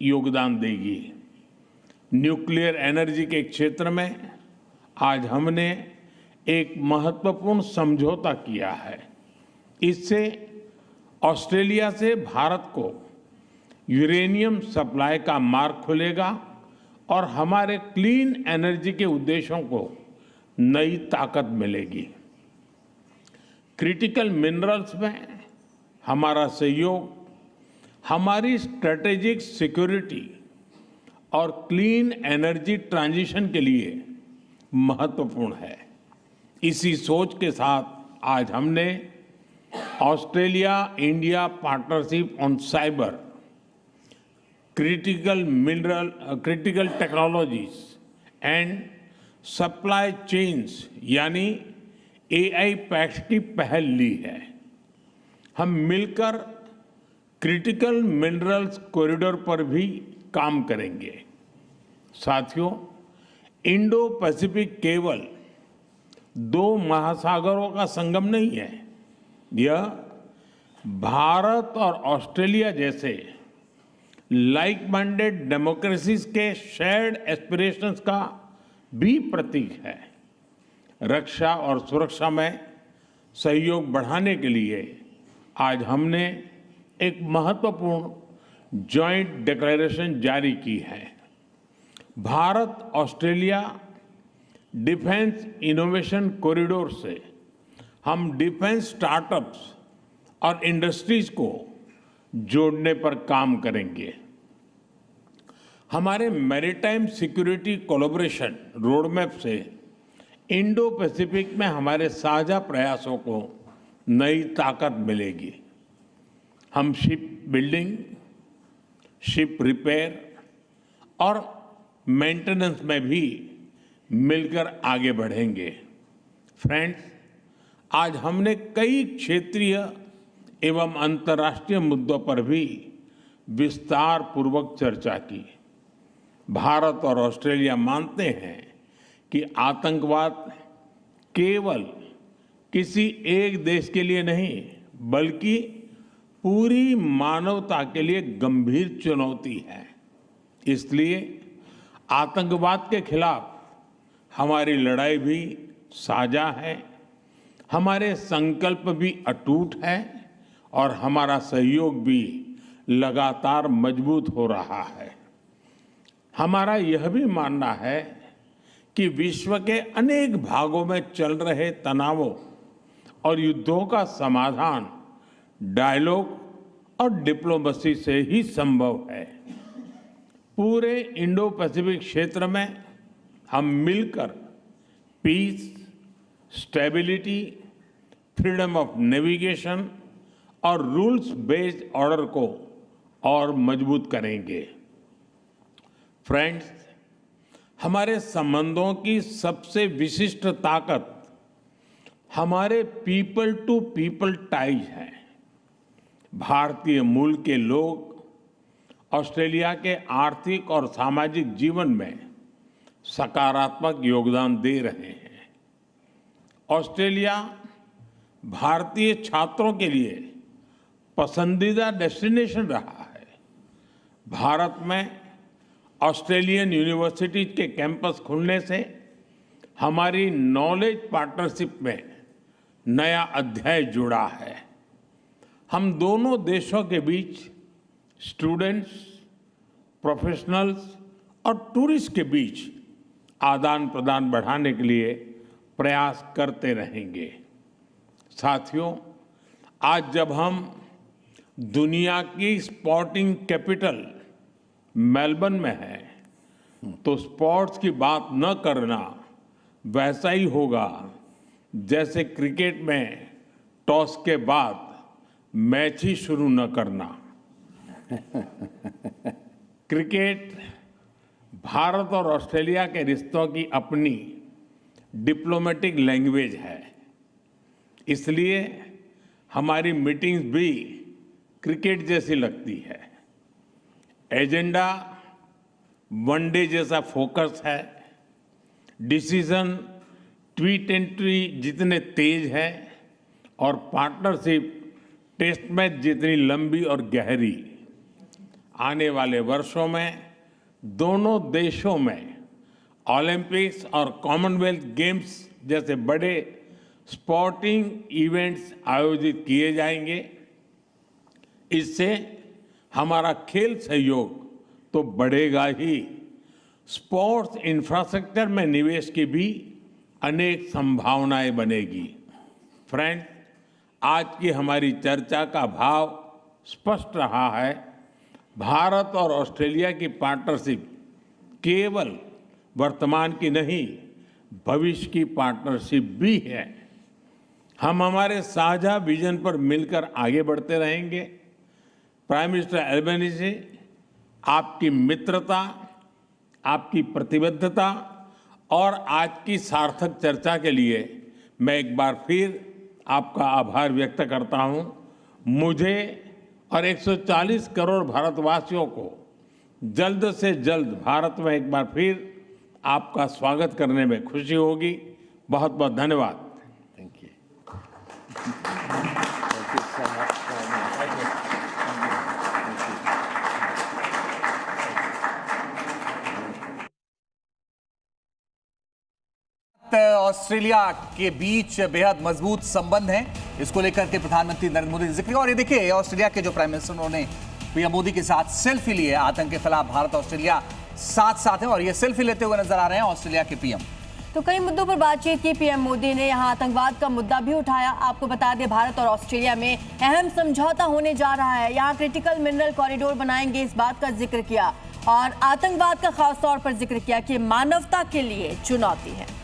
योगदान देगी। Nuclear energy के क्षेत्र में आज हमने एक महत्वपूर्ण समझौता किया है। इससे ऑस्ट्रेलिया से भारत को यूरेनियम सप्लाई का मार्ग खुलेगा और हमारे क्लीन एनर्जी के उद्देश्यों को नई ताकत मिलेगी। क्रिटिकल मिनरल्स में हमारा सहयोग हमारी स्ट्रेटेजिक सिक्योरिटी और क्लीन एनर्जी ट्रांजिशन के लिए महत्वपूर्ण है। इसी सोच के साथ आज हमने Australia India partnership on cyber, critical technologies and supply chains यानी AI पैक्ट की पहल ली है। हम मिलकर क्रिटिकल मिनरल्स कॉरिडोर पर भी काम करेंगे। साथियों, इंडो पैसिफिक केवल दो महासागरों का संगम नहीं है, यह भारत और ऑस्ट्रेलिया जैसे लाइक माइंडेड डेमोक्रेसीज के शेयर्ड एस्पिरेशंस का भी प्रतीक है। रक्षा और सुरक्षा में सहयोग बढ़ाने के लिए आज हमने एक महत्वपूर्ण जॉइंट डिक्लेरेशन जारी की है। Bharat Australia defence innovation corridor से हम डिफेंस स्टार्टअप्स और इंडस्ट्रीज को जोड़ने पर काम करेंगे। हमारे मैरीटाइम सिक्योरिटी कोलैबोरेशन रोडमैप से इंडो पैसिफिक में हमारे साझा प्रयासों को नई ताकत मिलेगी। हम शिप बिल्डिंग, शिप रिपेयर और मेंटेनेंस में भी मिलकर आगे बढ़ेंगे। फ्रेंड्स, आज हमने कई क्षेत्रीय एवं अंतर्राष्ट्रीय मुद्दों पर भी विस्तार पूर्वक चर्चा की। भारत और ऑस्ट्रेलिया मानते हैं कि आतंकवाद केवल किसी एक देश के लिए नहीं बल्कि पूरी मानवता के लिए गंभीर चुनौती है। इसलिए आतंकवाद के खिलाफ हमारी लड़ाई भी साझा है, हमारे संकल्प भी अटूट है और हमारा सहयोग भी लगातार मजबूत हो रहा है। हमारा यह भी मानना है कि विश्व के अनेक भागों में चल रहे तनावों और युद्धों का समाधान डायलॉग और डिप्लोमेसी से ही संभव है। पूरे इंडो पैसिफिक क्षेत्र में हम मिलकर peace, stability, freedom of navigation और रूल्स बेस्ड ऑर्डर को और मजबूत करेंगे। फ्रेंड्स, हमारे संबंधों की सबसे विशिष्ट ताकत हमारे पीपल टू पीपल टाइज है। भारतीय मूल के लोग ऑस्ट्रेलिया के आर्थिक और सामाजिक जीवन में सकारात्मक योगदान दे रहे हैं। ऑस्ट्रेलिया भारतीय छात्रों के लिए पसंदीदा डेस्टिनेशन रहा है। भारत में ऑस्ट्रेलियन यूनिवर्सिटीज के कैंपस खुलने से हमारी नॉलेज पार्टनरशिप में नया अध्याय जुड़ा है। हम दोनों देशों के बीच स्टूडेंट्स, प्रोफेशनल्स और टूरिस्ट के बीच आदान प्रदान बढ़ाने के लिए प्रयास करते रहेंगे। साथियों, आज जब हम दुनिया की स्पोर्टिंग कैपिटल मेलबर्न में है तो स्पोर्ट्स की बात न करना वैसा ही होगा जैसे क्रिकेट में टॉस के बाद मैच ही शुरू न करना। क्रिकेट भारत और ऑस्ट्रेलिया के रिश्तों की अपनी डिप्लोमेटिक लैंग्वेज है, इसलिए हमारी मीटिंग्स भी क्रिकेट जैसी लगती है। एजेंडा वनडे जैसा फोकस है, डिसीजन T20 जितने तेज है और पार्टनरशिप टेस्ट मैच जितनी लंबी और गहरी। आने वाले वर्षों में दोनों देशों में ओलंपिक्स और कॉमनवेल्थ गेम्स जैसे बड़े स्पोर्टिंग इवेंट्स आयोजित किए जाएंगे। इससे हमारा खेल सहयोग तो बढ़ेगा ही, स्पोर्ट्स इंफ्रास्ट्रक्चर में निवेश की भी अनेक संभावनाएं बनेगी। फ्रेंड्स, आज की हमारी चर्चा का भाव स्पष्ट रहा है। भारत और ऑस्ट्रेलिया की पार्टनरशिप केवल वर्तमान की नहीं, भविष्य की पार्टनरशिप भी है। हम हमारे साझा विजन पर मिलकर आगे बढ़ते रहेंगे। प्राइम मिनिस्टर एल्बनीज़ी, आपकी मित्रता, आपकी प्रतिबद्धता और आज की सार्थक चर्चा के लिए मैं एक बार फिर आपका आभार व्यक्त करता हूं। मुझे और 140 करोड़ भारतवासियों को जल्द से जल्द भारत में एक बार फिर आपका स्वागत करने में खुशी होगी। बहुत बहुत धन्यवाद। Thank you. Thank you so much. Australia के बीच बेहद मजबूत संबंध हैं, इसको लेकर के प्रधानमंत्री नरेंद्र मोदी ने जिक्र किया। और ये देखिए, ऑस्ट्रेलिया के जो प्राइम मिनिस्टर उन्होंने पीएम मोदी के साथ सेल्फी ली है। आतंक के खिलाफ भारत ऑस्ट्रेलिया साथ साथ हैं और ये सेल्फी लेते हुए नजर आ रहे हैं ऑस्ट्रेलिया के पीएम। तो कई मुद्दों पर बातचीत की पीएम मोदी ने, यहाँ आतंकवाद का मुद्दा भी उठाया। आपको बता दें, भारत और ऑस्ट्रेलिया में अहम समझौता होने जा रहा है। यहाँ क्रिटिकल मिनरल कॉरिडोर बनाएंगे, इस बात का जिक्र किया और आतंकवाद का खास तौर पर जिक्र किया कि मानवता के लिए चुनौती है।